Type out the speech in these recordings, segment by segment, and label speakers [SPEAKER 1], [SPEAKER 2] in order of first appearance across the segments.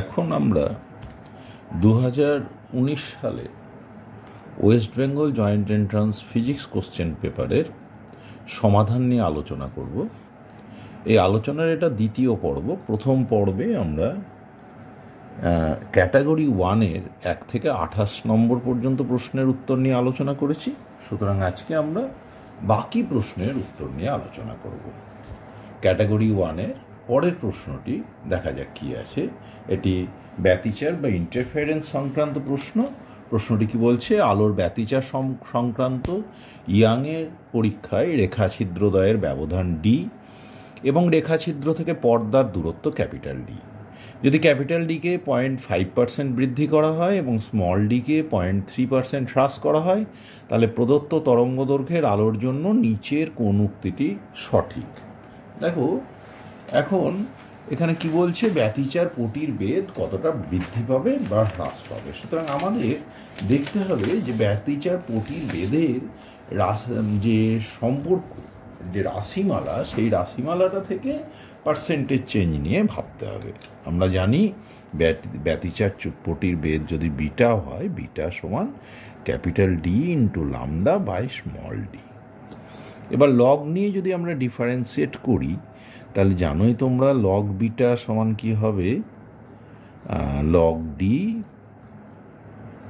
[SPEAKER 1] এখন আমরা 2019 সালে West Bengal joint entrance physics question পেপারের সমাধান নিয়ে আলোচনা করব। এই আলোচনার এটা দ্বিতীয় পর্ব। প্রথম পর্বে আমরা ক্যাটাগরি 1-এর 1 থেকে 28 নম্বর পর্যন্ত প্রশ্নের উত্তর নিয়ে আলোচনা করেছি। সুতরাং আজকে আমরা বাকি প্রশ্নের উত্তর নিয়ে আলোচনা করব। ক্যাটাগরি 1-এর পরের প্রশ্নটি দেখা যাক কী আছে। এটি ব্যতিচার বা ইন্টারফারেন্স সংক্রান্ত প্রশ্ন। প্রশ্নটি কি বলছে? আলোর ব্যতিচার সংক্রান্ত ইয়াংয়ের পরীক্ষায় রেখাছিদ্রদ্বয়ের ব্যবধান ডি এবং রেখাছিদ্র থেকে পর্দার দূরত্ব ক্যাপিটাল ডি। যদি ক্যাপিটাল ডিকে 0.5% বৃদ্ধি করা হয় এবং স্মল ডিকে 0.3% হ্রাস করা হয়, তাহলে প্রদত্ত তরঙ্গ দৈর্ঘ্যের আলোর জন্য নিচের কোন উক্তিটি সঠিক। দেখো, এখন এখানে কি বলছে? ব্যতিচার পটির বেদ কতটা বৃদ্ধি পাবে বা হ্রাস পাবে। সুতরাং আমাদের দেখতে হবে যে ব্যতিচার পটির বেদের যে সম্পর্ক, যে রাশিমালা, সেই রাশিমালাটা থেকে পার্সেন্টেজ চেঞ্জ নিয়ে ভাবতে হবে। আমরা জানি ব্যতিচার পটির বেদ যদি বিটা হয়, বিটা সমান capital D into lambda by small d. এবার লগ নিয়ে যদি আমরা ডিফারেন্সিয়েট করি, তাহলে জানোই তোমরা লগ বিটা সমান কি হবে? Log D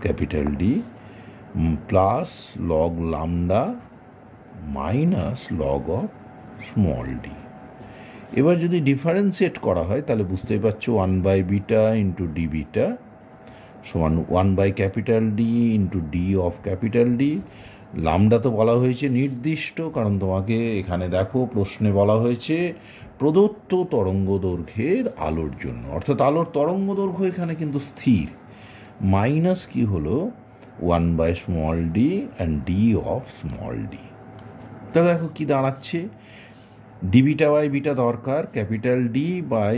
[SPEAKER 1] capital D plus log lambda minus log of small d. এবার যদি ডিফারেন্সিয়েট করা হয় তাহলে বুঝতেই পারছো 1 বিটা ইন্টু ডি বিটা সমান 1 capital D into D of capital D. Lambda তো বলা হয়েছে নির্দিষ্ট, কারণ তোমাকে এখানে দেখো প্রশ্নে বলা হয়েছে প্রদত্ত তরঙ্গ দৈর্ঘ্যের আলোর জন্য, অর্থাৎ আলোর তরঙ্গ দৈর্ঘ্য এখানে কিন্তু স্থির। মাইনাস কি হলো 1 small d and d of small d. তা দেখো কি দাঁড়াচ্ছে? ডি বিটা বাই বিটা দরকার, capital D by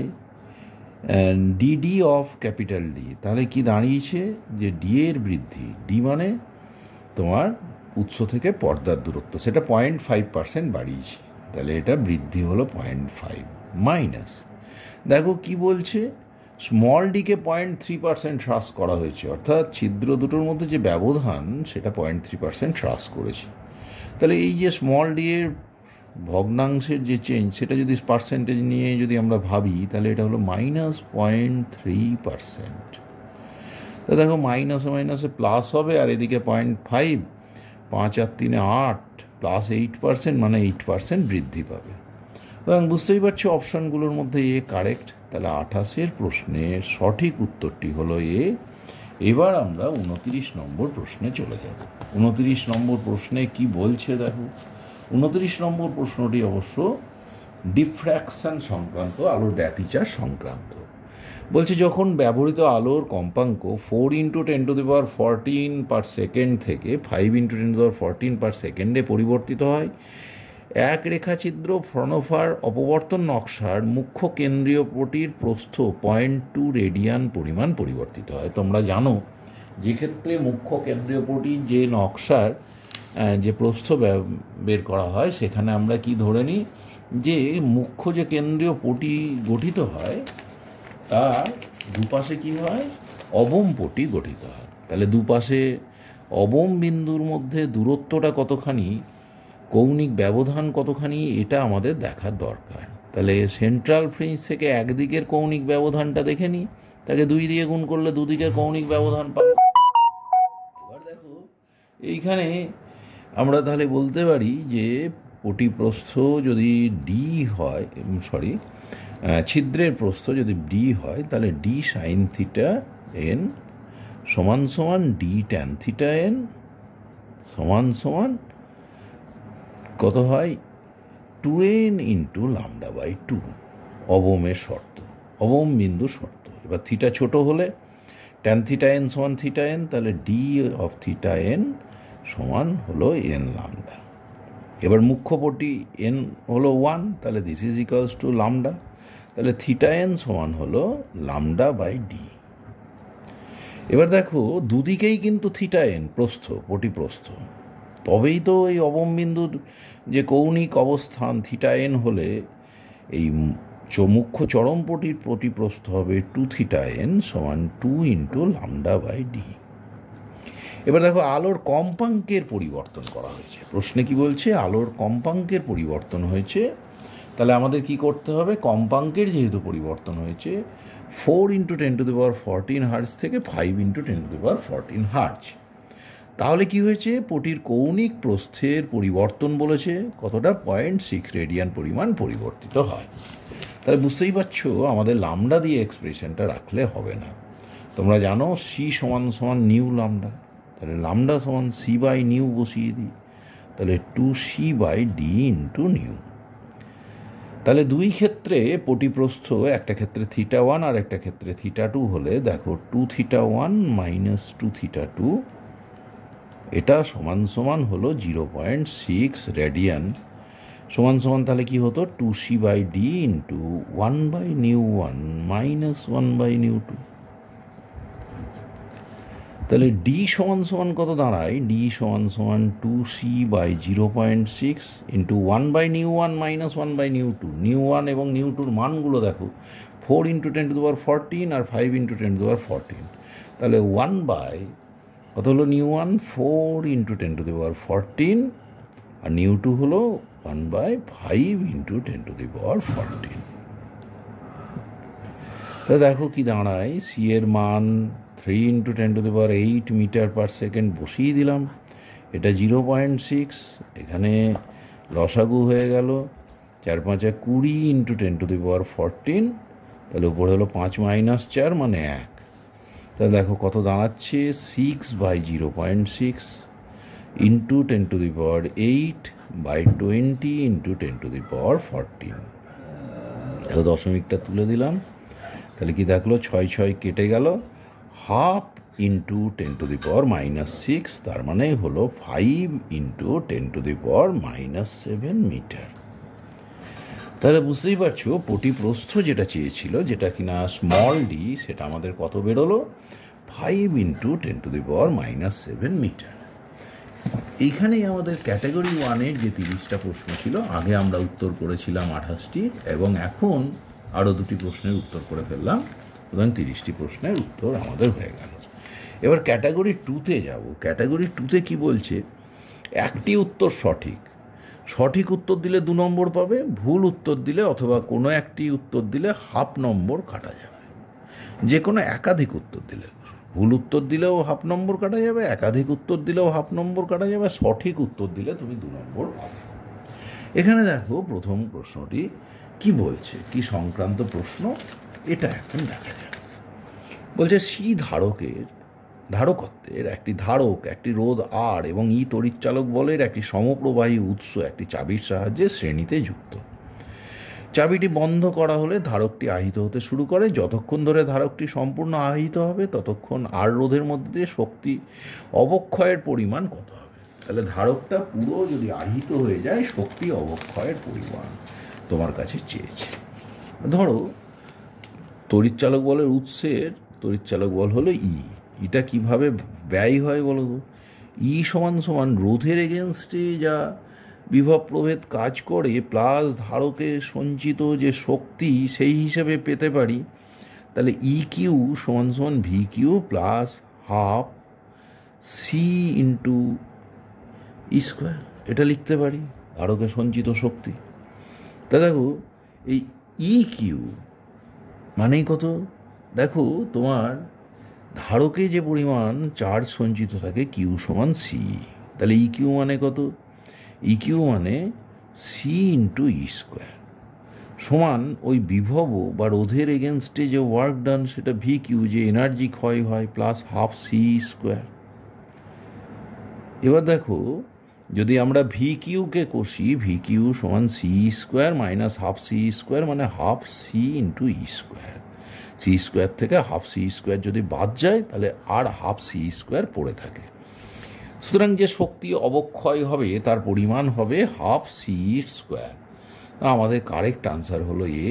[SPEAKER 1] d d of capital D. তাহলে কি দাঁড়িয়েছে? যে ডি এর বৃদ্ধি, ডি মানে তোমার উৎস থেকে পর্দার দূরত্ব, সেটা 0.5% বাড়িয়েছে, তাহলে এটা বৃদ্ধি হলো 0.5 মাইনাস। দেখো কি বলছে? স্মল ডিকে 0.3% হ্রাস করা হয়েছে, অর্থাৎ ছিদ্র দুটোর মধ্যে যে ব্যবধান সেটা 0.3% হ্রাস করেছে। তাহলে এই যে স্মল ডি এর ভগ্নাংশের যে চেঞ্জ, সেটা যদি পার্সেন্টেজ নিয়ে যদি আমরা ভাবি, তাহলে এটা হলো -0.3%। তা দেখো মাইনাসে মাইনাসে প্লাস হবে, আর এদিকে 0.5, 5 আর 3 8 প্লাস 8%, মানে 8% বৃদ্ধি পাবে। এবং বুঝতেই পারছি অপশানগুলোর মধ্যে এ কারেক্ট। তাহলে 28-এর প্রশ্নের সঠিক উত্তরটি হলো এ। এবার আমরা 29 নম্বর প্রশ্নে চলে যাব। 29 নম্বর প্রশ্নে কি বলছে দেখো। 29 নম্বর প্রশ্নটি অবশ্য ডিফ্র্যাকশন সংক্রান্ত, আলোর ব্যতিচার সংক্রান্ত। বলছে যখন ব্যবহৃত আলোর কম্পাঙ্ক 4 × 10⁻14 পার সেকেন্ড থেকে 5 × 10⁻14 পার সেকেন্ডে পরিবর্তিত হয়, এক রেখাছিদ্র ফ্রনোফার অপবর্তন নকশার মুখ্য কেন্দ্রীয় পটির প্রস্থ 0.2 রেডিয়ান পরিমাণ পরিবর্তিত হয়। তোমরা জানো যে ক্ষেত্রে মুখ্য কেন্দ্রীয় পটির যে নকশার যে প্রস্থ বের করা হয়, সেখানে আমরা কি ধরে নিই যে মুখ্য যে কেন্দ্রীয় পটি গঠিত হয় তার দুপাশে কি হয়? অবম পটি গঠিত হয়। তাহলে দুপাশে অবম বিন্দুর মধ্যে দূরত্বটা কতখানি, কৌণিক ব্যবধান কতখানি, এটা আমাদের দেখার দরকার। তাহলে সেন্ট্রাল ফ্রিঞ্জ থেকে একদিকের কৌণিক ব্যবধানটা দেখে নিই, তাকে 2 দিয়ে গুণ করলে দুদিকের কৌণিক ব্যবধান পাবো। এবার দেখো এইখানে আমরা তাহলে বলতে পারি যে পটি প্রস্থ যদি ডি হয়, ছিদ্রের প্রস্থ যদি ডি হয়, তাহলে ডি সাইন থিটা এন সমান সমান ডি ট্যান থিটা এন সমান সমান কত হয়? 2n ইন্টু ল্যামডা বাই 2, অবমের শর্ত, অবম বিন্দু শর্ত। এবার থিটা ছোট হলে ট্যান থিটা এন সমান থিটা এন, তাহলে ডি অফ থিটা এন সমান হলো এন ল্যামডা। এবার মুখ্য পটি এন হলো 1, তাহলে this is equals to lambda, তাহলে থিটা এন সমান হলো ল্যামডা বাই ডি। এবার দেখো দুদিকেই কিন্তু থিটা এন প্রস্থ, পটি প্রস্থ, তবেই তো এই অবম বিন্দুর যে কৌণিক অবস্থান থিটা এন হলে এই মুখ্য চরমপটির প্রতিপ্রস্থ হবে 2θn সমান 2 ইন্টু λ/d। এবার দেখো আলোর কম্পাঙ্কের পরিবর্তন করা হয়েছে। প্রশ্নে কি বলছে? আলোর কম্পাঙ্কের পরিবর্তন হয়েছে। তাহলে আমাদের কি করতে হবে? কম্পাঙ্কের যেহেতু পরিবর্তন হয়েছে 4 × 10⁻14 হার্জ থেকে 5 × 10⁻14 হার্জ। তাহলে কি হয়েছে? পটির কৌণিক প্রস্থের পরিবর্তন বলেছে কতটা? 0.6 রেডিয়ান পরিমাণ পরিবর্তিত হয়। তাহলে বুঝতেই পারছো আমাদের লামডা দিয়ে এক্সপ্রেশনটা রাখলে হবে না। তোমরা জানো সি সমান নিউ লামডা, তাহলে লামডা সমান c/নিউ বসিয়ে দিই, তাহলে 2c/d ইন্টু নিউ। তাহলে দুই ক্ষেত্রে পটিপ্রস্থ, একটা ক্ষেত্রে θ1 আর একটা ক্ষেত্রে θ2 হলে দেখো 2θ1 - 2θ2 এটা সমান হলো 0.6 রেডিয়ান সমান তাহলে কি হতো? 2c/d into 1/μ1 minus 1/μ2। তাহলে d সমান কত দাঁড়ায়? d সমান 2c/0.6 ইন্টু 1/μ1 মাইনাস 1/μ2। μ1 এবং μ2-র মানগুলো দেখো, 4 × 10⁻14 আর 5 × 10⁻14। তাহলে 1/ কত হলো? μ1 4 × 10⁻14 আর μ2 হলো 1/5 × 10⁻14। তা দেখো কি দাঁড়ায়? সি এর মান 3 × 10⁸ মিটার/সেকেন্ড বসিয়ে দিলাম, এটা 0.6, এখানে লসাগু হয়ে গেল 4 × 5 = 20 × 10⁻14, তাহলে উপরে হলো 5 - 4 মানে 1। তাহলে দেখো কত দাঁড়াচ্ছে? 6/0.6 ইন্টু 10⁸ ইন্টু 10⁻14। দেখো দশমিকটা তুলে দিলাম, তাহলে কি দেখলো? 6 কেটে গেল, 1/2 ইন্টু 10⁻⁻6, তার মানে হলো 5 ইন্টু 10⁻⁻7 মিটার। তাহলে বুঝতেই পারছো পটিপ্রস্থ যেটা চেয়েছিল, যেটা কিনা স্মল ডি, সেটা আমাদের কত বেরোলো? 5 ইন্টু 10⁻⁻7 মিটার। এইখানেই আমাদের ক্যাটাগরি 1-এর যে 30টা প্রশ্ন ছিল, আগে আমরা উত্তর করেছিলাম 28টি, এবং এখন আরও 2টি প্রশ্নের উত্তর করে ফেললাম, এবং 30টি প্রশ্নের উত্তর আমাদের হয়ে গেল। এবার ক্যাটাগরি 2-তে যাব। ক্যাটাগরি 2-তে কি বলছে? একটি উত্তর সঠিক উত্তর দিলে 2 নম্বর পাবে, ভুল উত্তর দিলে অথবা কোনো একটি উত্তর দিলে 1/2 নম্বর কাটা যাবে। যে কোনো একাধিক উত্তর দিলে, ভুল উত্তর দিলেও 1/2 নম্বর কাটা যাবে, একাধিক উত্তর দিলেও 1/2 নম্বর কাটা যাবে, সঠিক উত্তর দিলে তুমি 2 নম্বর পাবে। এখানে দেখো প্রথম প্রশ্নটি কি বলছে, কি সংক্রান্ত প্রশ্ন, এটা এখন দেখা যাবে। বলছে সি ধারকত্বের একটি ধারক একটি রোধ আর এবং ই তড়িৎচালক বলের একটি সমপ্রবাহী উৎস একটি চাবির সাহায্যে শ্রেণীতে যুক্ত। চাবিটি বন্ধ করা হলে ধারকটি আহিত হতে শুরু করে। যতক্ষণ ধরে ধারকটি সম্পূর্ণ আহিত হবে ততক্ষণ আর রোধের মধ্যে দিয়ে শক্তি অবক্ষয়ের পরিমাণ কত হবে? তাহলে ধারকটা পুরো যদি আহিত হয়ে যায়, শক্তি অবক্ষয়ের পরিমাণ তোমার কাছে চেয়েছে। ধরো তড়িৎচালক বলের উৎসের তড়িৎচালক বল হলো ই। এটা কিভাবে ব্যয় হয় বলো তো? ই সমান রোধের এগেনস্টে যা বিভব প্রভেদ কাজ করে প্লাস ধারকে সঞ্চিত যে শক্তি, সেই হিসেবে পেতে পারি। তাহলে ই কিউ সমান V Q plus 1/2 C into E square, এটা লিখতে পারি ধারকে সঞ্চিত শক্তি। তা দেখো এই ই কিউ মানেই কত? দেখো তোমার ধারকে যে পরিমাণ চার্জ সঞ্চিত থাকে কিউ সমান সি, তাহলে ই কিউ মানে কত? ই কিউ মানে সি ইন্টু ই স্কোয়ার সমান ওই বিভব বা রোধের এগেনস্টে যে ওয়ার্ক ডান সেটা ভি কিউ, যে এনার্জি ক্ষয় হয়, প্লাস 1/2 সি স্কোয়ার। এবার দেখো যদি আমরা ভি কিউকে কষি, ভি কিউ সমান C square minus 1/2 C square মানে 1/2 C into E square. C square থেকে 1/2 সি স্কোয়ার যদি বাদ যায় তাহলে আর 1/2 সি স্কোয়ার পড়ে থাকে। সুতরাং যে শক্তি অবক্ষয় হবে তার পরিমাণ হবে 1/2 সি স্কোয়ার। আমাদের কারেক্ট আনসার হলো এ।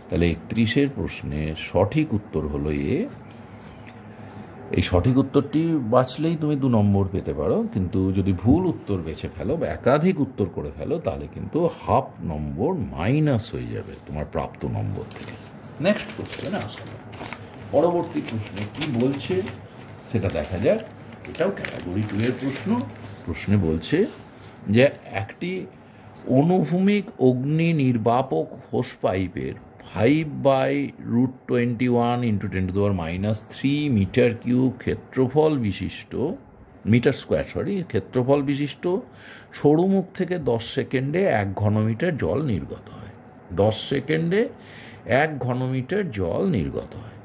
[SPEAKER 1] তাহলে 31-এর প্রশ্নের সঠিক উত্তর হলো এ। এই সঠিক উত্তরটি বাছলেই তুমি 2 নম্বর পেতে পারো, কিন্তু যদি ভুল উত্তর বেছে ফেলো বা একাধিক উত্তর করে ফেলো তাহলে কিন্তু হাফ নম্বর মাইনাস হয়ে যাবে তোমার প্রাপ্ত নম্বর থেকে। নেক্সট কোশ্চেনে আসলে পরবর্তী প্রশ্নে কি বলছে সেটা দেখা যাক। এটাও ক্যাটাগরি 2 এর প্রশ্ন। প্রশ্নে বলছে যে একটি অনুভূমিক অগ্নি নির্বাপক হোস পাইপের 5/√21 × 10⁻³ মিটার কিউব ক্ষেত্রফল বিশিষ্ট সরুমুখ থেকে 10 সেকেন্ডে 1 ঘনমিটার জল নির্গত হয়। 10 সেকেন্ডে 1 ঘনমিটার জল নির্গত হয়।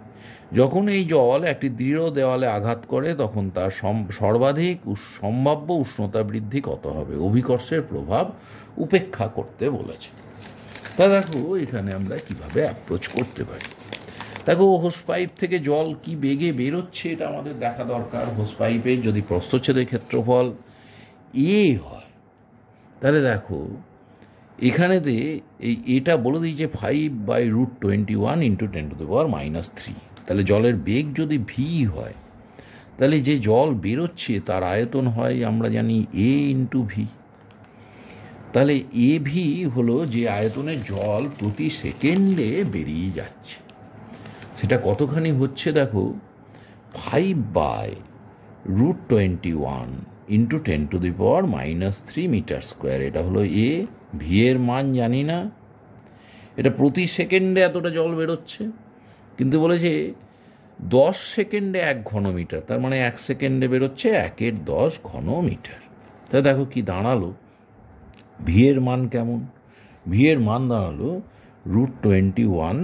[SPEAKER 1] যখন এই জল একটি দৃঢ় দেওয়ালে আঘাত করে তখন তার সর্বাধিক সম্ভাব্য উষ্ণতা বৃদ্ধি কত হবে? অভিকর্ষের প্রভাব উপেক্ষা করতে বলেছে। তা দেখো এখানে আমরা কিভাবে অ্যাপ্রোচ করতে পারি। দেখো হোস পাইপ থেকে জল কি বেগে বেরোচ্ছে এটা আমাদের দেখা দরকার। হোস পাইপের যদি প্রস্থচ্ছেদের ক্ষেত্রফল এ হয় তাহলে দেখো এখানেতে এটা বলে দিয়েছে 5/√21 × 10⁻³ তাহলে জলের বেগ যদি ভি হয় তাহলে যে জল বেরোচ্ছে তার আয়তন হয় আমরা জানি a × ভি। তাহলে এ ভি হলো যে আয়তনের জল প্রতি সেকেন্ডে বেরিয়ে যাচ্ছে, সেটা কতখানি হচ্ছে দেখো 5/√21 × 10⁻³ মিটার স্কোয়ার। এটা হলো এ। ভি এর মান জানি না, এটা প্রতি সেকেন্ডে এতটা জল বেরোচ্ছে, কিন্তু বলেছে 10 সেকেন্ডে 1 ঘনমিটার, তার মানে 1 সেকেন্ডে বেরোচ্ছে 1/10 ঘনমিটার। তাহলে দেখো কি দাঁড়ালো, ভি এর মান কেমন? ভি এর মান দাঁড়ালো √21,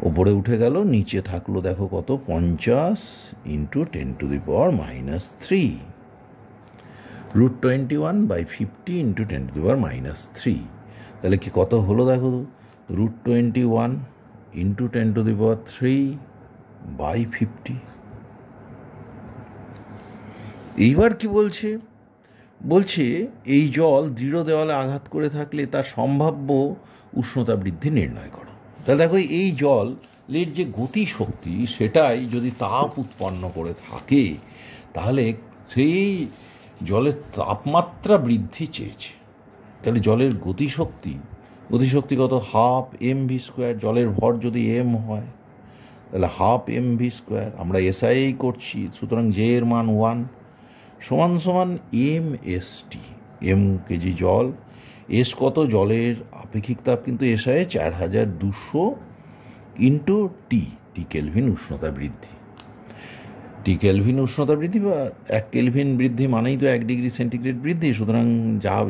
[SPEAKER 1] ওপরে উঠে গেল, নিচে থাকলো দেখো কত 50 × 10⁻³ √21/50 × 10⁻³। তাহলে কি কত হলো দেখো, √21 × 10⁻³/50। এইবার কি বলছে? বলছে এই জল দৃঢ় দেওয়ালে আঘাত করে থাকলে তার সম্ভাব্য উষ্ণতা বৃদ্ধি নির্ণয় করো। তাহলে দেখো এই জলের যে গতিশক্তি সেটাই যদি তাপ উৎপন্ন করে থাকে তাহলে সেই জলের তাপমাত্রা বৃদ্ধি চেয়েছে। তাহলে জলের গতিশক্তি কত? 1/2 mv²। জলের ভর যদি m হয় তাহলে 1/2 mv²। আমরা SI করছি, সুতরাং জে এর মান 1 সমান mst, m কেজি জল। এস কত? জলের আপেক্ষিক তাপ কিন্তু SI 4200 × টি কেলভিন উষ্ণতা বৃদ্ধি। টি কেলভিন উষ্ণতা বৃদ্ধি বা 1 কেলভিন বৃদ্ধি মানেই তো 1 ডিগ্রি সেন্টিগ্রেড বৃদ্ধি, সুতরাং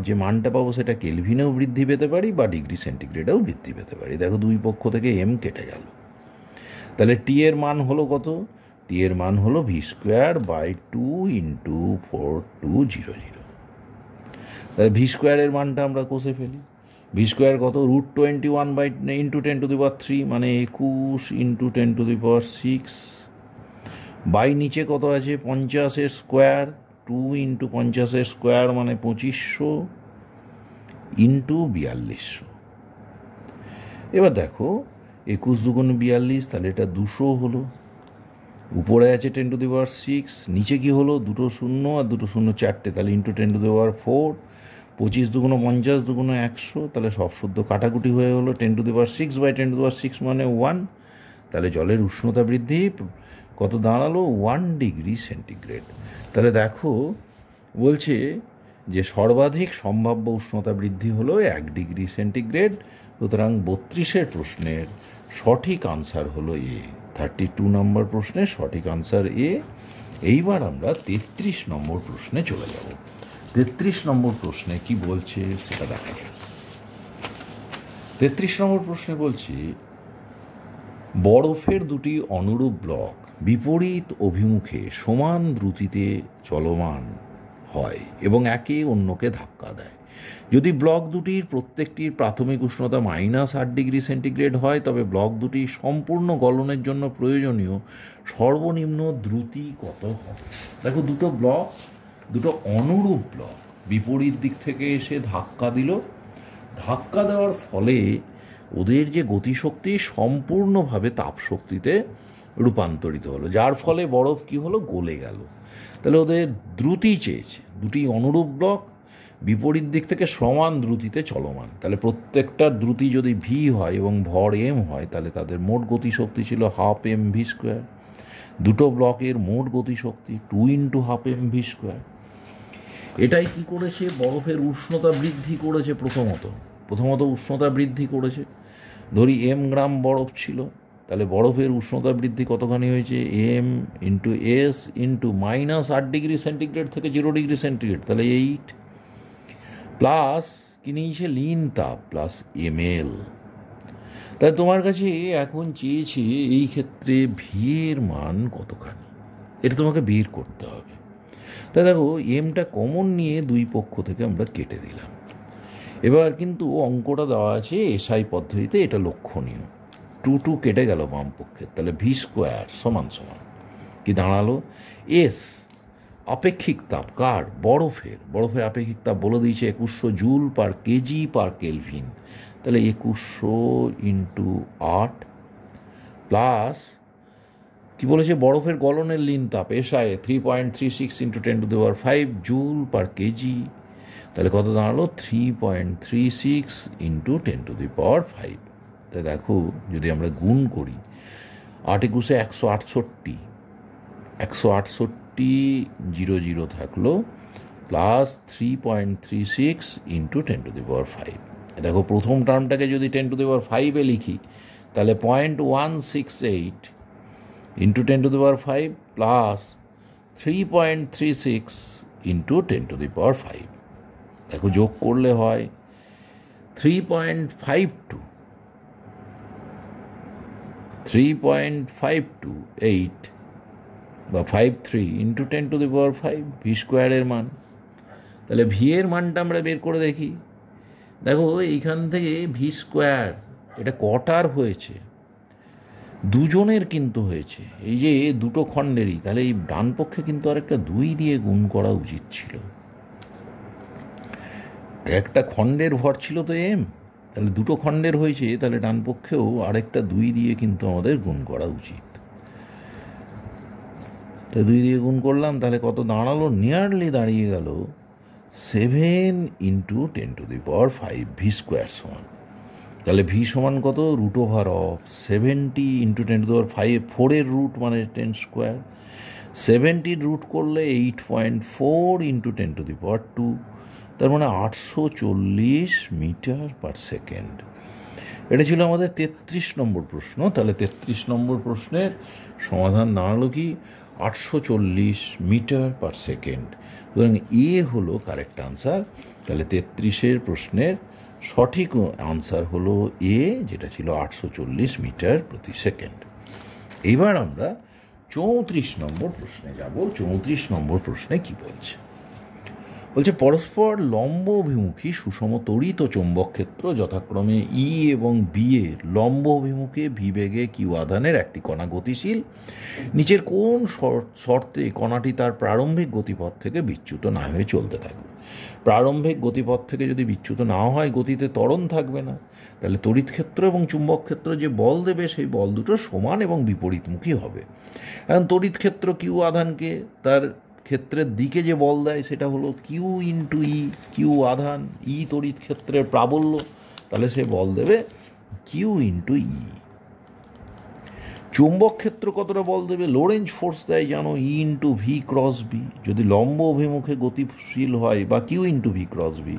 [SPEAKER 1] যে মানটা পাবো সেটা কেলভিনেও বৃদ্ধি পেতে পারি বা ডিগ্রি সেন্টিগ্রেডেও বৃদ্ধি পেতে পারি। দেখো দুই পক্ষ থেকে এম কেটে গেল। তাহলে টি এর মান হলো কত? টি এর মান হলো v²/2 × 4200। তাহলে v² মানটা আমরা কষে ফেলি। v² কত? √21 × 10⁻³ মানে 21 × 10⁻6 বাই নিচে কত আছে 50² 2 × 50² মানে 2500 × 4200। এবার দেখো 21 × 2 = 42, তাহলে এটা 200 হলো। উপরে আছে 10⁻6, নিচে কি হলো? 2 0 আর 2 0 4টে, তাহলে × 10⁻4। 25 × 2 = 50, 2 × 100, তাহলে সব শুদ্ধ কাটাকুটি হয়ে হলো 10⁻6/10⁻6 মানে 1। তাহলে জলের উষ্ণতা বৃদ্ধি কত দাঁড়ালো? 1 ডিগ্রি সেন্টিগ্রেড। তাহলে দেখো বলছে যে সর্বাধিক সম্ভাব্য উষ্ণতা বৃদ্ধি হলো 1 ডিগ্রি সেন্টিগ্রেড। সুতরাং 32 প্রশ্নের সঠিক আনসার হলো এ। 32 নম্বর প্রশ্নের সঠিক আনসার এ। এইবার আমরা 33 নম্বর প্রশ্নে চলে যাব। 33 নম্বর প্রশ্নে কি বলছে সেটা দেখা যাক। 33 নম্বর প্রশ্নে বলছি বরফের দুটি অনুরূপ ব্লক বিপরীত অভিমুখে সমান দ্রুতিতে চলমান হয় এবং একে অন্যকে ধাক্কা দেয়। যদি ব্লক দুটির প্রত্যেকটির প্রাথমিক উষ্ণতা -8 ডিগ্রি সেন্টিগ্রেড হয় তবে ব্লক দুটি সম্পূর্ণ গলনের জন্য প্রয়োজনীয় সর্বনিম্ন দ্রুতি কত হবে? দেখো দুটো অনুরূপ ব্লক বিপরীত দিক থেকে এসে ধাক্কা দিল। ধাক্কা দেওয়ার ফলে ওদের যে গতিশক্তি সম্পূর্ণভাবে তাপশক্তিতে রূপান্তরিত হলো, যার ফলে বরফ কি হলো, গলে গেল। তাহলে ওদের দ্রুতি চেয়েছে, দুটি অনুরূপ ব্লক বিপরীত দিক থেকে সমান দ্রুতিতে চলমান। তাহলে প্রত্যেকটার দ্রুতি যদি ভি হয় এবং ভর এম হয়, তাহলে তাদের মোট গতিশক্তি ছিল হাফ এম ভি স্কোয়ার। দুটো ব্লকের মোট গতিশক্তি 2 × হাফ এম ভি স্কোয়ার। এটাই কি করেছে, বরফের উষ্ণতা বৃদ্ধি করেছে। প্রথমত উষ্ণতা বৃদ্ধি করেছে। ধরি এম গ্রাম বরফ ছিল, তাহলে বরফের উষ্ণতা বৃদ্ধি কতখানি হয়েছে, M into S into -8 degree centigrade থেকে 0 ডিগ্রি সেন্টিগ্রেড, তাহলে 8 প্লাস কি নিয়েছে, লিন তাপ প্লাস ml। তাই তোমার কাছে এখন চেয়েছে এই ক্ষেত্রে ভি এর মান কতখানি, এটা তোমাকে বের করতে হবে। তাই দেখো, এমটা কমন নিয়ে দুই পক্ষ থেকে আমরা কেটে দিলাম। এবার কিন্তু অঙ্কটা দেওয়া আছে এসআই পদ্ধতিতে, এটা লক্ষণীয়। 2 কেটে গেল বাম পক্ষের, তাহলে ভি স্কোয়ার সমান সমান কি দাঁড়ালো, এস আপেক্ষিক তাপ কার, বরফের আপেক্ষিক তাপ বলে দিয়েছে 2100 joule per kg per kelvin. তাহলে 2100 × 8 প্লাস কি বলেছে, বরফের গলনের লিন তাপ এসআই 3.36 × 10⁵ জুল পার কেজি। তাহলে কত দাঁড়ালো, 3.36 × 10⁵। তাই দেখো, যদি আমরা গুণ করি, 8 × 21 168, 0 থাকলো প্লাস 3.36 × 10⁵। দেখো, প্রথম টার্মটাকে যদি 10⁵ লিখি, তাহলে 0.168 × 10⁵ প্লাস 3.36 × 10⁵। দেখো, যোগ করলে হয় 3.58 বা 53 × 10⁵ ভি স্কোয়ারের মান। তাহলে ভি এর মানটা আমরা বের করে দেখি। দেখো, এইখান থেকে ভি স্কোয়ার এটা কটার হয়েছে, দুজনের কিন্তু হয়েছে, এই যে দুটো খণ্ডেরই। তাহলে এই ডান পক্ষে কিন্তু আরেকটা 2 দিয়ে গুণ করা উচিত ছিল। একটা খণ্ডের ভর ছিল তো এম, তাহলে দুটো খণ্ডের হয়েছে, তাহলে ডান পক্ষেও আরেকটা 2 দিয়ে কিন্তু আমাদের গুণ করা উচিত। তো 2 দিয়ে গুণ করলাম, তাহলে কত দাঁড়ালো, নিয়ারলি দাঁড়িয়ে গেল 7 × 10⁵ ভি স্কোয়ার সমান। তাহলে ভি সমান কত, √70 × 10⁵, 4-এর রুট মানে 10 স্কোয়ার, 70 রুট করলে 8.4 × 10⁵, তার মানে 840 মিটার পার সেকেন্ড। এটা ছিল আমাদের 33 নম্বর প্রশ্ন। তাহলে 33 নম্বর প্রশ্নের সমাধান দাঁড়ালো কি, 840 মিটার পার সেকেন্ড। সুতরাং এ হলো কারেক্ট আনসার। তাহলে 33-এর প্রশ্নের সঠিক আনসার হলো এ, যেটা ছিল 840 মিটার প্রতি সেকেন্ড। এবার আমরা 34 নম্বর প্রশ্নে যাব। 34 নম্বর প্রশ্নে কি বলছে, পরস্পর লম্ব অভিমুখী সুষম তড়িৎ ও চৌম্বক ক্ষেত্র যথাক্রমে ই এবং বি এর লম্ব অভিমুখে ভি বেগে কিউ আধানের একটি কণা গতিশীল। নিচের কোন শর্তে কণাটি তার প্রারম্ভিক গতিপথ থেকে বিচ্যুত না হয়ে চলতে থাকবে? প্রারম্ভিক গতিপথ থেকে যদি বিচ্যুত না হয়, গতিতে ত্বরণ থাকবে না। তাহলে তড়িৎ ক্ষেত্র এবং চুম্বক ক্ষেত্র যে বল দেবে, সেই বল দুটো সমান এবং বিপরীতমুখী হবে। এখন তড়িৎ ক্ষেত্র কিউ আধানকে তার ক্ষেত্রের দিকে যে বল দেয়, সেটা হলো কিউ × ই। কিউ আধান, ই তড়িৎ ক্ষেত্রের প্রাবল্য, তাহলে সে বল দেবে কিউ × ই। চুম্বক ক্ষেত্র কতটা বল দেবে, লোরেঞ্জ ফোর্স দেয় জানো, ই × ভি × বি। যদি লম্ব অভিমুখে গতিশীল হয় বা কিউ × ভি × বি,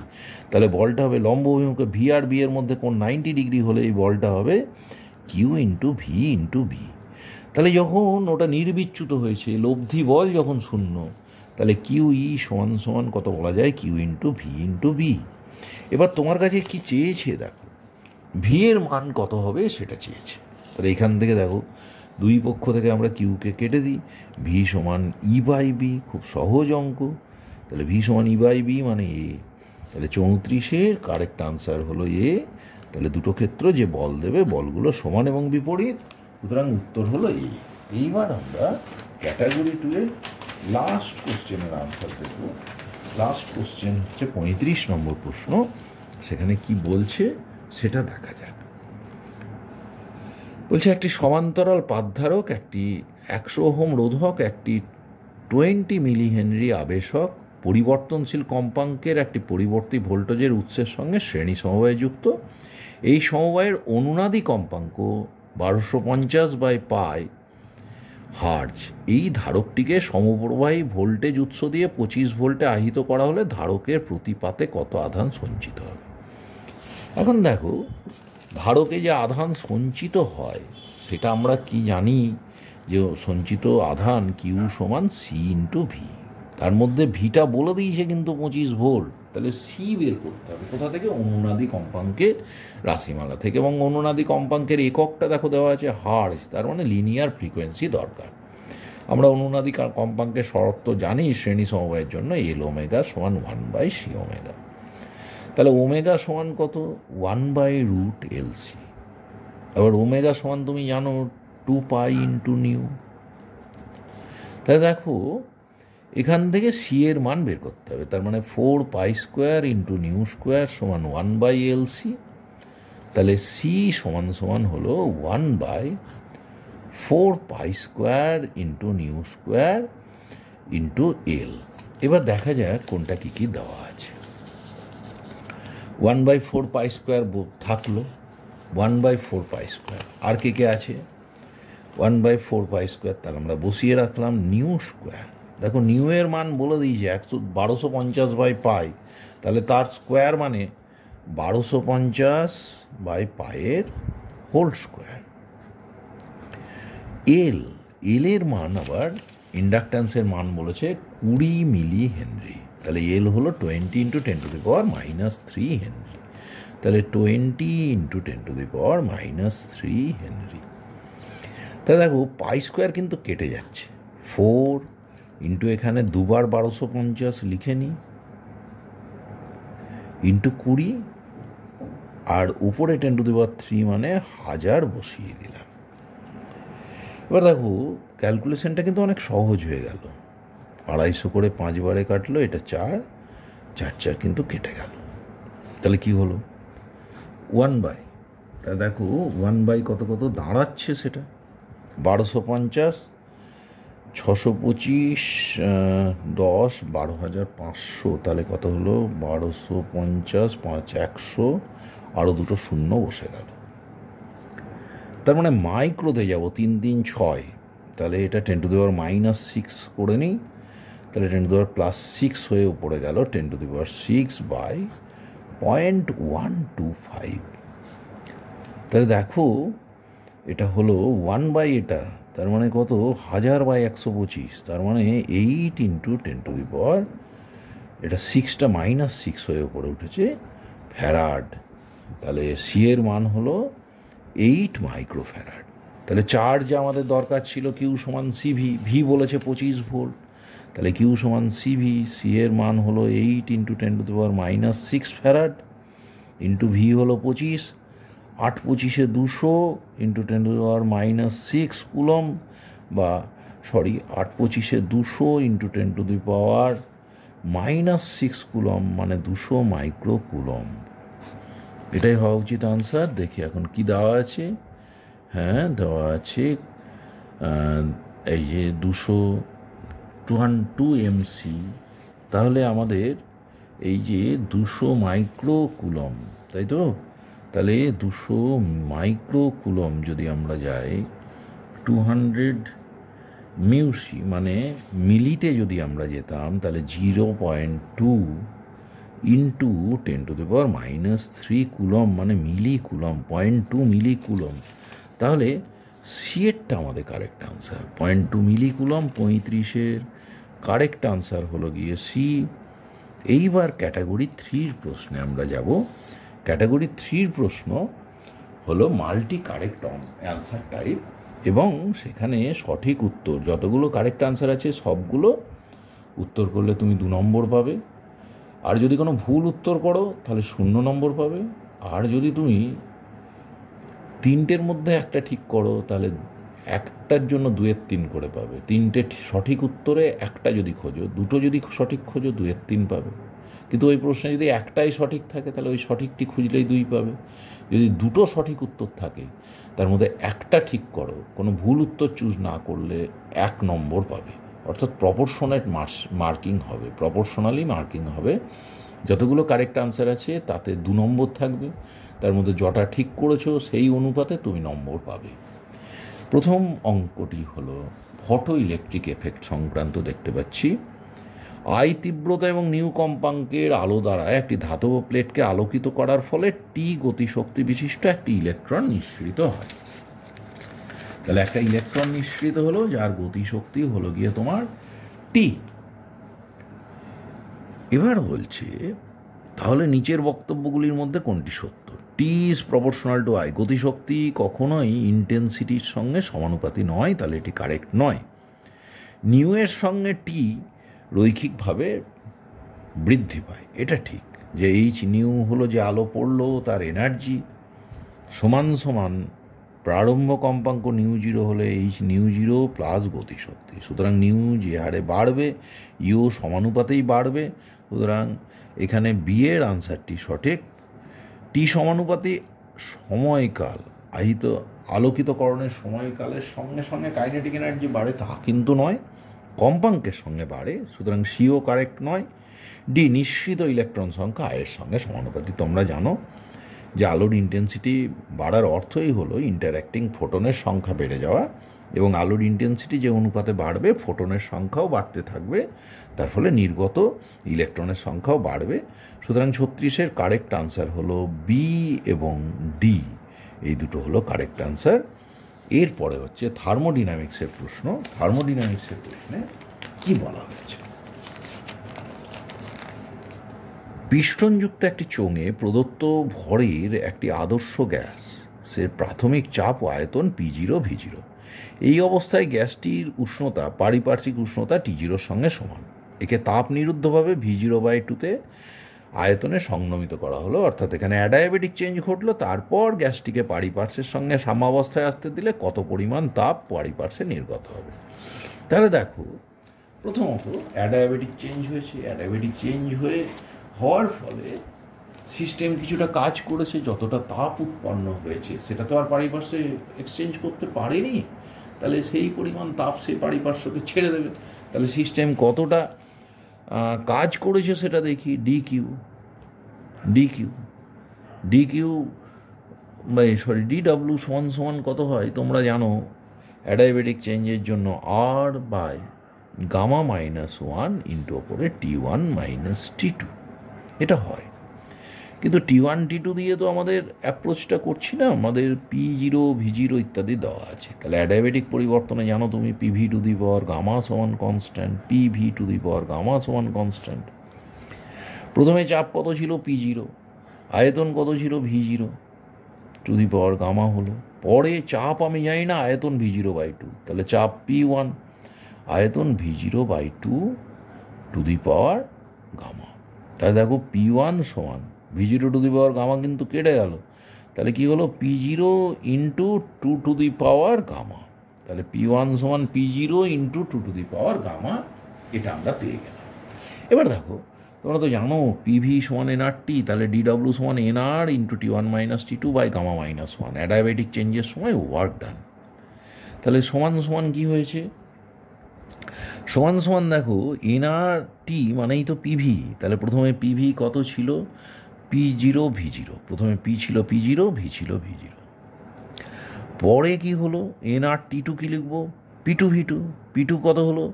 [SPEAKER 1] তাহলে বলটা হবে লম্ব অভিমুখে ভি আর বি এর মধ্যে কোণ 90 ডিগ্রি হলে এই বলটা হবে কিউ × ভি × বি। তাহলে যখন ওটা নির্বিচ্যুত হয়েছে, লব্ধি বল যখন শূন্য, তাহলে কিউ ই সমান সমান কত বলা যায়, কিউ × ভি × বি। এবার তোমার কাছে কি চেয়েছে, দেখো ভি এর মান কত হবে সেটা চেয়েছে। তাহলে এখান থেকে দেখো, দুই পক্ষ থেকে আমরা কিউকে কেটে দিই, ভি সমান ই/বি, খুব সহজ অঙ্ক। তাহলে ভি সমান ই/বি মানে এ। তাহলে 34-এর কারেক্ট আনসার হলো এ। তাহলে দুটো ক্ষেত্র যে বল দেবে, বলগুলো সমান এবং বিপরীত, সুতরাং উত্তর হলো এ। এইবার আমরা ক্যাটাগরি 2-এর লাস্ট কোশ্চেনের আনসার দেখব। লাস্ট কোশ্চেন হচ্ছে 35 নম্বর প্রশ্ন। সেখানে কি বলছে সেটা দেখা যাক। বলছে একটি সমান্তরাল পাতধারক, একটি 100 ওহম রোধক, একটি 20 মিলি হেনরি আবেশক পরিবর্তনশীল কম্পাঙ্কের একটি পরিবর্তী ভোল্টেজের উৎসের সঙ্গে শ্রেণী সমবায়ে যুক্ত। এই সমবায়ের অনুনাদি কম্পাঙ্ক 1250/π হার্জ। এই ধারকটিকে সমপ্রবাহী ভোল্টেজ উৎস দিয়ে 25 ভোল্টে আহিত করা হলে ধারকের প্রতিপাতে কত আধান সঞ্চিত হবে। এখন দেখো, ধারকে যে আধান সঞ্চিত হয় সেটা আমরা কি জানি, যে সঞ্চিত আধান কিউ সমান সি ইন্টু ভি। তার মধ্যে ভিটা বলে দিয়েছে কিন্তু 25 ভোল্ট, তাহলে সি বের করতে হবে কোথা থেকে? অনুনাদি কম্পাঙ্কের রাশিমালা থেকে। এবং অনুনাদি কম্পাঙ্কের এককটা দেখো দেওয়া আছে হার্জ, তার মানে লিনিয়ার ফ্রিকোয়েন্সি দরকার। আমরা অনুনাদি কম্পাঙ্কের শর্ত জানি শ্রেণী সমবায়ের জন্য, এল ওমেগা সমান 1/c ওমেগা। তাহলে ওমেগা সমান কত? 1/√LC। আবার ওমেগা সমান তুমি জানো 2π ইন্টু নিউ। তাহলে দেখো এখান থেকে সি এর মান বের করতে হবে, তার মানে 4π² ইন্টু নিউ স্কোয়ার সমান 1/LC। তাহলে সি সমান সমান হলো 1/4π² into new square into L. এবার দেখা যাক কোনটা কী কী দেওয়া আছে। 1/4π² থাকলো, 1/4π²। আর কে কে আছে? 1/4π², তাহলে আমরা বসিয়ে রাখলাম নিউ স্কোয়ার। দেখো নিউ এর মান বলে দিয়েছে 1250/π, তাহলে তার স্কোয়ার মানে 1250/π হোল স্কোয়ার। এল এর মান আবার ইন্ডাকট্যান্সের মান বলেছে 20 মিলি হেনরি, তাহলে এল হলো 20 ইন্টু 10⁻³ হেনরি। তাহলে 20 ইন্টু 10⁻³ হেনরি। তাহলে দেখো π² কিন্তু কেটে যাচ্ছে, 4 ইন্টু এখানে দুবার 1250 লিখে নিই ইন্টু 20, আর উপরে 10³ মানে 1000 বসিয়ে দিলাম। এবার দেখো ক্যালকুলেশনটা কিন্তু অনেক সহজ হয়ে গেল। 250 করে 5 বারে কাটলো, এটা 4 4 কিন্তু কেটে গেল। তাহলে কি হলো? 1/, তা দেখো 1/, কত কত দাঁড়াচ্ছে সেটা? 1250, 625, 10, 12,500, তাহলে কত হলো? 1250, 5, 100, আরও দুটো শূন্য বসে গেল। তার মানে মাইক্রোতে যাব, 3 3 6, তাহলে এটা 10⁻⁻6 করে নিই, তাহলে 10⁻+6 হয়ে উপরে গেল 10⁻6/0.125। তাহলে দেখো এটা হলো 1/, এটা তার মানে কত? 1000/125, তার মানে 8 ইন্টু 10⁻, এটা 6টা -6 হয়ে উপরে উঠেছে ফ্যারাড। তাহলে সি এর মান হলো 8 মাইক্রোফ্যারাড। তাহলে চার্জ আমাদের দরকার ছিল কিউ সমান সিভি, ভি বলেছে 25 ভোল্ট, তাহলে কিউ সমান সিভি, সি এর মান হলো 8 ইন্টু 10⁻6 ফ্যারাড ইন্টু ভি হলো 25, 8 25 200 ইন্টু 10⁻6 কুলম, বা 8 25 200 ইন্টু 10⁻6 কুলম, মানে 200 মাইক্রো কুলম। এটাই হওয়া উচিত আনসার। দেখি এখন কি দেওয়া আছে। হ্যাঁ, দেওয়া আছে এই যে 202 MC। তাহলে আমাদের এই যে 200 মাইক্রো কুলম, তাই তো? তাহলে 200 মাইক্রো কুলম যদি আমরা যাই 200 মিউসি, মানে মিলিতে যদি আমরা যেতাম, তাহলে 0.2 ইন্টু 10⁻³ কুলম, মানে মিলি কুলম, 0.2 মিলি কুলম। তাহলে সিএরটা আমাদের কারেক্ট আনসার 0.2 মিলি কুলম। 35-এর কারেক্ট আনসার হলো গিয়ে সি। এইবার ক্যাটাগরি 3-র প্রশ্নে আমরা যাব। ক্যাটাগরি 3-র প্রশ্ন হলো মাল্টি কারেক্ট অ্যান্সার টাইপ, এবং সেখানে সঠিক উত্তর যতগুলো কারেক্ট আনসার আছে সবগুলো উত্তর করলে তুমি 2 নম্বর পাবে, আর যদি কোনো ভুল উত্তর করো তাহলে 0 নম্বর পাবে, আর যদি তুমি 3টের মধ্যে একটা ঠিক করো তাহলে একটার জন্য 2-এর 3 করে পাবে। 3টে সঠিক উত্তরে একটা যদি খোঁজো, 2টো যদি সঠিক খোঁজো 2-এর 3 পাবে। কিন্তু ওই প্রশ্নে যদি একটাই সঠিক থাকে তাহলে ওই সঠিকটি খুঁজলেই 2 পাবে। যদি দুটো সঠিক উত্তর থাকে তার মধ্যে একটা ঠিক করো, কোনো ভুল উত্তর চুজ না করলে 1 নম্বর পাবে। অর্থাৎ প্রপোর্শনেট মার্কিং হবে, প্রপোর্শনালি মার্কিং হবে। যতগুলো কারেক্ট আনসার আছে তাতে 2 নম্বর থাকবে, তার মধ্যে যটা ঠিক করেছো সেই অনুপাতে তুমি নম্বর পাবে। প্রথম অঙ্কটি হলো ফটো ইলেকট্রিক এফেক্ট সংক্রান্ত। দেখতে পাচ্ছি আই তীব্রতা এবং নিউ কম্পাঙ্কের আলো দ্বারা একটি ধাতব প্লেটকে আলোকিত করার ফলে টি গতিশক্তি বিশিষ্ট একটি ইলেকট্রন নিঃসৃত হয়। তাহলে একটা ইলেকট্রন নিঃসৃত হলো যার গতিশক্তি হলো গিয়ে তোমার টি। এবার বলছে তাহলে নিচের বক্তব্যগুলির মধ্যে কোনটি সত্য? টি ইজ প্রপোর্শনাল টু আই, গতিশক্তি কখনোই ইন্টেন্সিটির সঙ্গে সমানুপাতি নয়, তাহলে এটি কারেক্ট নয়। নিউ এর সঙ্গে টি রৈখিকভাবে বৃদ্ধি পায়, এটা ঠিক। যে এইচ নিউ হলো যে আলো পড়লো তার এনার্জি সমান সমান প্রারম্ভ কম্পাঙ্ক নিউ জিরো হলে এইচ নিউ জিরো প্লাস গতিশক্তি। সুতরাং নিউ যে হারে বাড়বে ইউ সমানুপাতেই বাড়বে। সুতরাং এখানে বি এর আনসারটি সঠিক। টি সমানুপাতি সময়কাল, আহিত আলোকিতকরণের সময়কালের সঙ্গে সঙ্গে কাইনেটিক এনার্জি বাড়ে তা কিন্তু নয়, কম্পাঙ্কের সঙ্গে বাড়ে। সুতরাং সিও কারেক্ট নয়। ডি নিঃসৃত ইলেকট্রন সংখ্যা আয়ের সঙ্গে সমানুপাতি। তোমরা জানো যে আলোর ইন্টেন্সিটি বাড়ার অর্থই হলো ইন্টারঅ্যাক্টিং ফোটনের সংখ্যা বেড়ে যাওয়া, এবং আলোর ইন্টেন্সিটি যে অনুপাতে বাড়বে ফোটনের সংখ্যাও বাড়তে থাকবে, তার ফলে নির্গত ইলেকট্রনের সংখ্যাও বাড়বে। সুতরাং 36-এর কারেক্ট আনসার হলো বি এবং ডি, এই দুটো হলো কারেক্ট আনসার। এরপরে হচ্ছে থার্মোডিনামিক্সের প্রশ্ন। থার্মোডিনামিক্সের প্রশ্নে কি বলা হয়েছে? পিস্টনযুক্ত একটি চোঙে প্রদত্ত ভরের একটি আদর্শ গ্যাস সে প্রাথমিক চাপ ও আয়তন P0 V0। এই অবস্থায় গ্যাসটির উষ্ণতা পারিপার্শ্বিক উষ্ণতা T0-র সঙ্গে সমান। একে তাপ নিরুদ্ধভাবে V0/2-তে আয়তনে সংনমিত করা হলো, অর্থাৎ এখানে অ্যাডায়াবেটিক চেঞ্জ ঘটলো। তারপর গ্যাসটিকে পারিপার্শ্বের সঙ্গে সাম্যাবস্থায় আসতে দিলে কত পরিমাণ তাপ পারিপার্শ্বে নির্গত হবে? তাহলে দেখো, প্রথমত অ্যাডায়াবেটিক চেঞ্জ হয়েছে। অ্যাডায়াবেটিক চেঞ্জ হওয়ার ফলে সিস্টেম কিছুটা কাজ করেছে, যতটা তাপ উৎপন্ন হয়েছে সেটা তো আর পারিপার্শ্বে এক্সচেঞ্জ করতে পারেনি, তাহলে সেই পরিমাণ তাপ সে পারিপার্শ্বকে ছেড়ে দেবে। তাহলে সিস্টেম কতটা কাজ করেছে সেটা দেখি। ডিডব্লিউ সমান সমান কত হয় তোমরা জানো, অ্যাডায়াবেটিক চেঞ্জের জন্য আর বাই গামা -1 ইন্টু ওপরে T1 - T2, এটা হয়। কিন্তু T1 T2 দিয়ে তো আমাদের অ্যাপ্রোচটা করছি না, আমাদের P0 V0 ইত্যাদি দেওয়া আছে। তাহলে অ্যাডায়াবেটিক পরিবর্তনে জানো তুমি PV to the power gamma সমান constant, PV to the power gamma সমান কনস্ট্যান্ট। প্রথমে চাপ কত ছিল? P0, আয়তন কত ছিল? V0 two the power gamma হলো। পরে চাপ আমি জানি না, আয়তন V0/2, তাহলে চাপ P1, আয়তন V0/2 two the power gamma. তাহলে দেখো P1 সমান V0 two the power gamma কিন্তু কেটে গেল, তাহলে কি হলো? P0 into 2 to the power gamma. তাহলে P1 সমান P0 into 2 to the power gamma, এটা আমরা পেয়ে গেলাম। এবার দেখো, তোমরা তো জানো PV সমান nRT, তাহলে DW সমান nR into T1 - T2 by gamma -1। Adiabatic চেঞ্জের সময় ওয়ার্ক ডান। তাহলে সমান সমান কি হয়েছে? সমান সমান দেখো nRT মানেই তো PV, তাহলে প্রথমে PV কত ছিল? P0 V0। প্রথমে P ছিল P0, V ছিল V0। পরে কি হলো? nRT2 কি লিখবো? P2 V2। P2 কত হলো?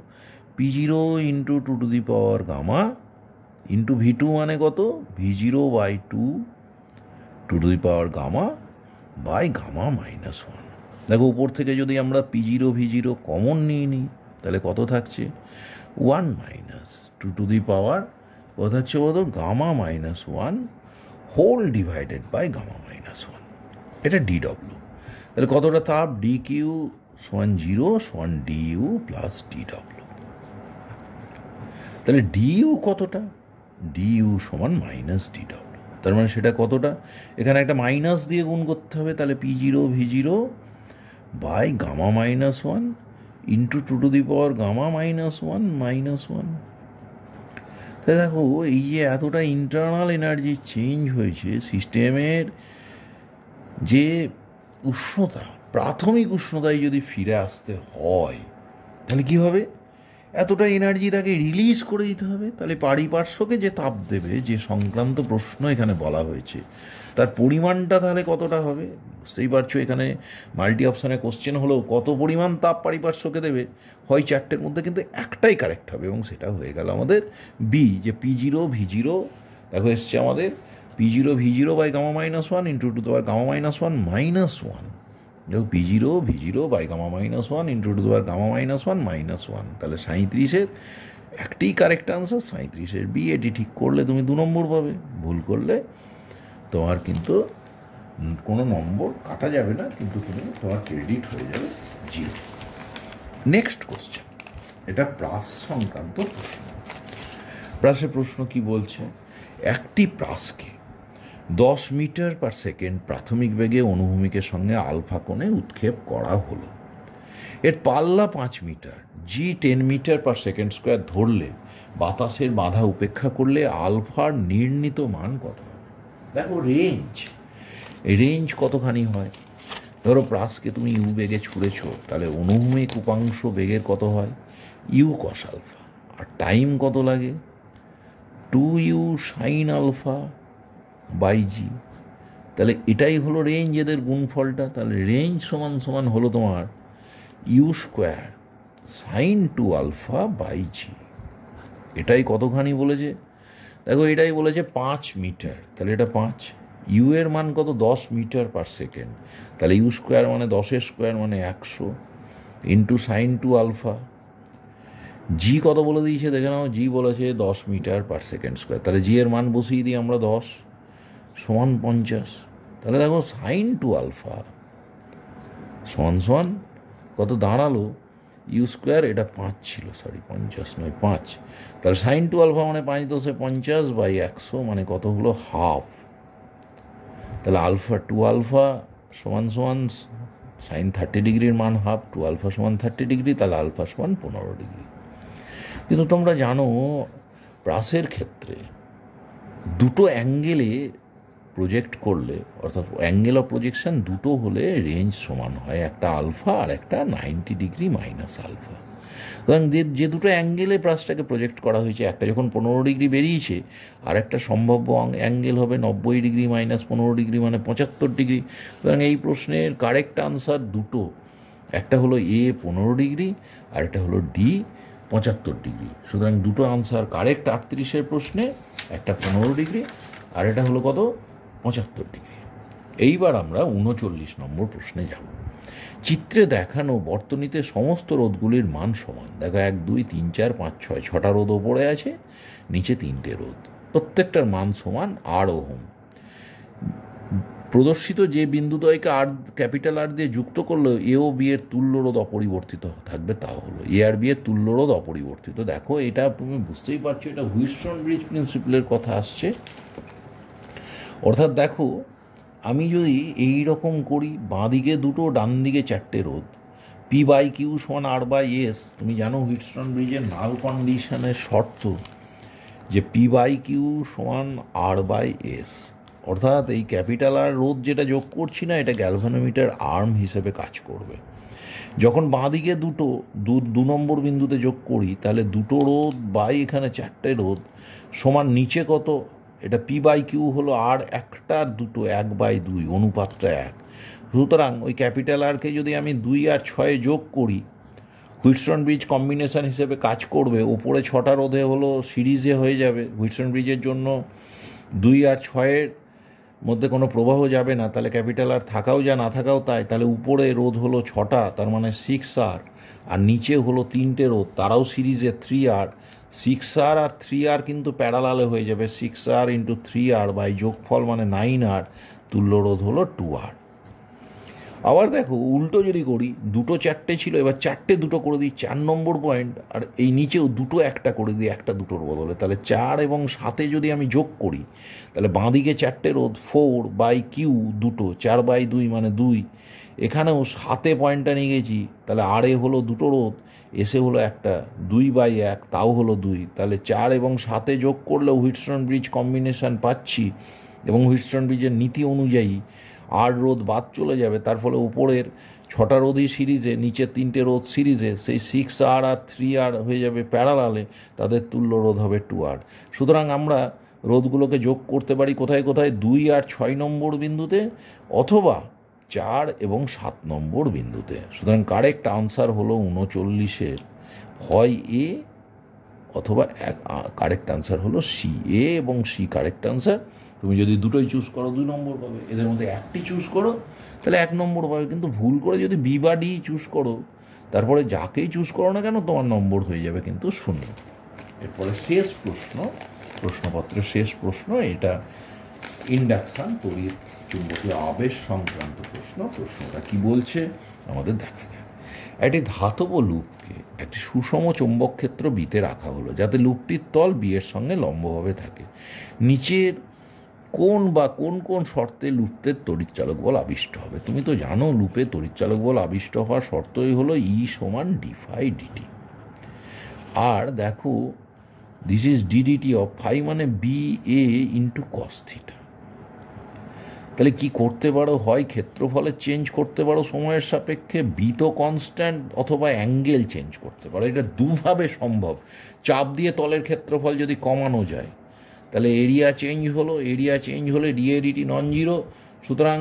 [SPEAKER 1] P0 into 2 to the power gamma into V2 মানে কত? V0/2 2 to the power gamma by gamma -1। দেখো উপর থেকে যদি আমরা P0 V0 কমন নিয়ে নিই তাহলে কত থাকছে? 1 - 2 টু দি পাওয়ার কত থাকছে বলতো? Gamma -1 whole divided by gamma -1। এটা DW। তাহলে কতটা তাপ? DQ সমান 0 সমান DU প্লাস DW। তাহলে DU কতটা? DU সমান -DW। তার মানে সেটা কতটা? এখানে একটা মাইনাস দিয়ে গুণ করতে হবে। তাহলে P0 V0 by gamma -1 into 2 to the power gamma -1 -1। তাই দেখো এই যে এতটা ইন্টারনাল এনার্জি চেঞ্জ হয়েছে, সিস্টেমের যে উষ্ণতা, প্রাথমিক উষ্ণতায় যদি ফিরে আসতে হয় তাহলে কী হবে, এতটা এনার্জি তাকে রিলিজ করে দিতে হবে। তাহলে পারিপার্শ্বকে যে তাপ দেবে, যে সংক্রান্ত প্রশ্ন এখানে বলা হয়েছে, তার পরিমাণটা তাহলে কতটা হবে বুঝতেই পারছো। এখানে মাল্টি অপশানে কোশ্চেন হলেও কত পরিমাণ তাপ পারিপার্শ্বকে দেবে, হয় চারটের মধ্যে কিন্তু একটাই কারেক্ট হবে, এবং সেটা হয়ে গেল আমাদের বি, যে P0 V0। দেখো এসছে আমাদের P0 V0 by gamma minus one into two the power gamma minus one minus one. দেখো P0 V0 by gamma minus one into two the power gamma minus one minus one. তাহলে 37-এর একটি correct answer, 37-এর B. এটি ঠিক করলে তুমি 2 নম্বর পাবে, ভুল করলে তোমার কিন্তু কোনো নম্বর কাটা যাবে না, কিন্তু তোমার ক্রেডিট হয়ে যাবে 0। নেক্সট কোশ্চেন, এটা প্রাস সংক্রান্ত প্রশ্ন। প্রাসের প্রশ্ন কি বলছে, একটি প্রাসকে 10 মিটার পার সেকেন্ড প্রাথমিক বেগে অনুভূমিকের সঙ্গে আলফা কোণে উৎক্ষেপ করা হলো। এর পাল্লা 5 মিটার, জি 10 মিটার পার সেকেন্ড স্কোয়ার ধরলে বাতাসের বাধা উপেক্ষা করলে আলফার নির্ণীত মান কত হবে। দেখো রেঞ্জ কতখানি হয়, ধরো প্রাসকে তুমি ইউ বেগে ছুঁড়েছ, তাহলে অনুভূমিক উপাংশ বেগের কত হয়, ইউ কস আলফা, আর টাইম কত লাগে 2u সাইন আলফা বাই জি। তাহলে এটাই হলো রেঞ্জ, এদের গুণফলটা। তাহলে রেঞ্জ সমান সমান হলো তোমার u square sine 2 alpha by g. এটাই কতখানি বলেছে, দেখো এটাই বলেছে 5 মিটার, তাহলে এটা 5। ইউ এর মান কত, 10 মিটার পার সেকেন্ড, তাহলে ইউ স্কোয়ার মানে 10-এর স্কোয়ার মানে 100 ইন্টু সাইন 2 আলফা। জি কত বলে দিয়েছে দেখে নাও, জি বলেছে 10 মিটার পার সেকেন্ড স্কোয়ার, তাহলে জি এর মান বসিয়ে দিই আমরা 10 সমান 50। তাহলে দেখো সাইন 2 আলফা সমান কত দাঁড়ালো, ইউ স্কোয়ার, এটা 5 ছিল, 50 নয় 5, তাহলে সাইন 2 আলফা মানে 5 10 50 বাই 100 মানে কত হলো হাফ। তাহলে আলফা 2 আলফা সমান সাইন 30 ডিগ্রির মান হাফ, 2 আলফা সমান 30 ডিগ্রি, তাহলে আলফা সমান 15 ডিগ্রি। কিন্তু তোমরা জানো প্রাসের ক্ষেত্রে দুটো অ্যাঙ্গেলে প্রজেক্ট করলে, অর্থাৎ অ্যাঙ্গেল অফ প্রজেকশন দুটো হলে রেঞ্জ সমান হয়, একটা আলফা আর একটা 90 ডিগ্রি মাইনাস আলফা। সুতরাং যে দুটো অ্যাঙ্গেলে প্রাসটাকে প্রজেক্ট করা হয়েছে, একটা যখন 15 ডিগ্রি বেরিয়েছে, আর একটা সম্ভাব্য অ্যাঙ্গেল হবে 90 ডিগ্রি মাইনাস 15 ডিগ্রি মানে 75 ডিগ্রি। সুতরাং এই প্রশ্নের কারেক্ট আনসার দুটো, একটা হলো এ 15 ডিগ্রি আর একটা হলো ডি 75 ডিগ্রি। সুতরাং দুটো আনসার কারেক্ট 38-এর প্রশ্নে, একটা 15 ডিগ্রি আর এটা হলো কত 75 ডিগ্রি। এইবার আমরা 39 নম্বর প্রশ্নে যাব। চিত্রে দেখানো বর্তনীতে সমস্ত রোধগুলির মান সমান। দেখো 1 2 3 4 5 6 6টা রোধ ওপরে আছে, নিচে 3টে রোধ, প্রত্যেকটার মান সমান R ওহম। প্রদর্শিত যে বিন্দুদ্বয়কে আর ক্যাপিটাল আর দিয়ে যুক্ত করলে এ ও বি এর তুল্য রোধ অপরিবর্তিত থাকবে, তা হলো এ আর বি এর তুল্য রোধ অপরিবর্তিত। দেখো এটা তুমি বুঝতেই পারছো, এটা হুইটস্টোন ব্রিজ প্রিন্সিপালের কথা আসছে। অর্থাৎ দেখো আমি যদি এই রকম করি, বাঁ দিকে দুটো ডান দিকে 4টে রোধ, পি বাই কিউ সমান আর বাই এস। তুমি জানো হুইটস্টোন ব্রিজের নাল কন্ডিশনের শর্ত যে পি বাই কিউ সমান আর বাই এস, অর্থাৎ এই ক্যাপিটাল আর রোধ যেটা যোগ করছি না, এটা গ্যালভানোমিটার আর্ম হিসেবে কাজ করবে। যখন বাঁ দিকে দুটো 2 নম্বর বিন্দুতে যোগ করি, তাহলে দুটো রোধ বাই এখানে 4টে রোধ সমান নিচে কত, এটা পি বাই কিউ হলো আর একটার দুটো 1/2, অনুপাতটা 1। সুতরাং ওই ক্যাপিটাল আরকে যদি আমি 2 আর 6 যোগ করি, হুইটস্টোন ব্রিজ কম্বিনেশন হিসেবে কাজ করবে। ওপরে 6টা রোধে হলো সিরিজে হয়ে যাবে। হুইটস্টোন ব্রিজের জন্য 2 আর 6-এর মধ্যে কোনো প্রবাহ যাবে না, তাহলে ক্যাপিটাল আর থাকাও যা না থাকাও তাই। তাহলে উপরে রোধ হলো 6টা, তার মানে 6R, আর নিচে হলো 3টে রোধ, তারাও সিরিজে 3R। 6R আর 3R কিন্তু প্যারালালে হয়ে যাবে, 6R ইন্টু 3R বাই যোগফল মানে 9R, তুল্য রোধ হলো 2R। আবার দেখো উল্টো যদি করি, 2টো 4টে ছিল, এবার 4টে 2টো করে দিই, 4 নম্বর পয়েন্ট, আর এই নিচেও 2টো 1টা করে দিই 1টা 2টোর বদলে, তাহলে 4 এবং 7-এ যদি আমি যোগ করি, তাহলে বাঁদিকে 4টে রোধ 4/Q 2টো, 4/2 মানে 2, এখানেও 7-এ পয়েন্টটা নিয়ে গেছি, তাহলে আরে হলো 2টো রোধ, এসে হলো একটা 2/1, তাও হলো 2, তাহলে 4 এবং 7-এ যোগ করলেও হুইটস্টোন ব্রিজ কম্বিনেশান পাচ্ছি, এবং হুইটস্টোন ব্রিজের নীতি অনুযায়ী আর রোধ বাদ চলে যাবে, তার ফলে উপরের 6টা রোধই সিরিজে, নিচের 3টে রোধ সিরিজে, সেই 6R আর 3R হয়ে যাবে প্যারালালে, তাদের তুল্য রোধ হবে 2R। সুতরাং আমরা রোধগুলোকে যোগ করতে পারি কোথায় কোথায়, 2 আর 6 নম্বর বিন্দুতে, অথবা 4 এবং 7 নম্বর বিন্দুতে। সুতরাং কারেক্ট আনসার হলো 39-এর হয় এ অথবা কারেক্ট আনসার হলো সি। এ এবং সি কারেক্ট আনসার। তুমি যদি দুটোই চুজ করো 2 নম্বর পাবে, এদের মধ্যে একটি চুজ করো তাহলে 1 নম্বর পাবে, কিন্তু ভুল করে যদি বি বা ডি চুজ করো, তারপরে যাকেই চুজ করো না কেন তোমার নম্বর হয়ে যাবে কিন্তু 0। এরপরে শেষ প্রশ্ন, প্রশ্নপত্রের শেষ প্রশ্ন, এটা ইন্ডাকশান তড়িৎ চুম্বকীয় আবেশ সংক্রান্ত প্রশ্ন। প্রশ্নটা কি বলছে আমাদের দেখা যায়। একটি ধাতব লুপকে একটি সুষম চৌম্বক ক্ষেত্র বিতে রাখা হলো, যাতে লুপটির তল বি এর সঙ্গে লম্বভাবে থাকে। নিচের কোন বা কোন কোন শর্তে লুপের তড়িৎচালক বল আবিষ্ট হবে? তুমি তো জানো লুপে তড়িৎচালক বল আবিষ্ট হওয়ার শর্তই হলো ই সমান d∅dt। আর দেখো this is d/dt of phi মানে B A into cos theta. তাহলে কি করতে পারো, হয় ক্ষেত্রফলের চেঞ্জ করতে পারো সময়ের সাপেক্ষে, বি তো কনস্ট্যান্ট, অথবা অ্যাঙ্গেল চেঞ্জ করতে পারো। এটা দুভাবে সম্ভব। চাপ দিয়ে তলের ক্ষেত্রফল যদি কমানো যায় তাহলে এরিয়া চেঞ্জ হলো, এরিয়া চেঞ্জ হলে d/dt নন জিরো। সুতরাং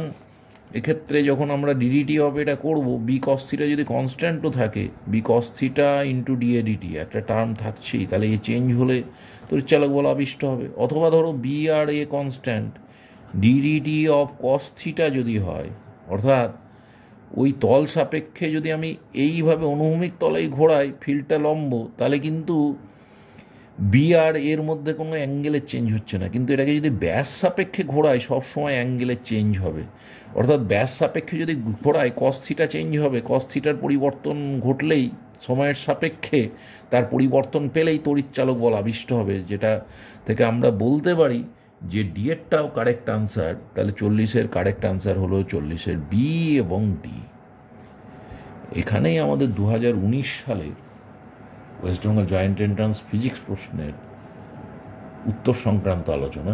[SPEAKER 1] এক্ষেত্রে যখন আমরা d/dt হবে এটা করবো, বি কস থিটা যদি কনস্ট্যান্টও থাকে, B cos theta into d/dt একটা টার্ম থাকছেই, তাহলে এ চেঞ্জ হলে তড়িৎচালক বল আবিষ্ট হবে। অথবা ধরো বি আর A constant, d/dt of cos theta যদি হয়, অর্থাৎ ওই তল সাপেক্ষে যদি আমি এইভাবে অনুভূমিক তলেই ঘোরাই, ফিল্ডটা লম্ব, তাহলে কিন্তু বি আর এর মধ্যে কোনো অ্যাঙ্গেলের চেঞ্জ হচ্ছে না, কিন্তু এটাকে যদি ব্যাস সাপেক্ষে ঘোরাই সবসময় অ্যাঙ্গেলের চেঞ্জ হবে। অর্থাৎ ব্যাস সাপেক্ষে যদি ঘোরাই কস থিটা চেঞ্জ হবে, কস থিটার পরিবর্তন ঘটলেই সময়ের সাপেক্ষে তার পরিবর্তন পেলেই তড়িৎচালক বল আবিষ্ট হবে, যেটা থেকে আমরা বলতে পারি যে ডি এরটাও কারেক্ট আনসার। তাহলে 40-এর কারেক্ট আনসার হলো 40-এর বি এবং ডি। এখানেই আমাদের 2019 সালের West Bengal joint entrance physics প্রশ্নের উত্তর সংক্রান্ত আলোচনা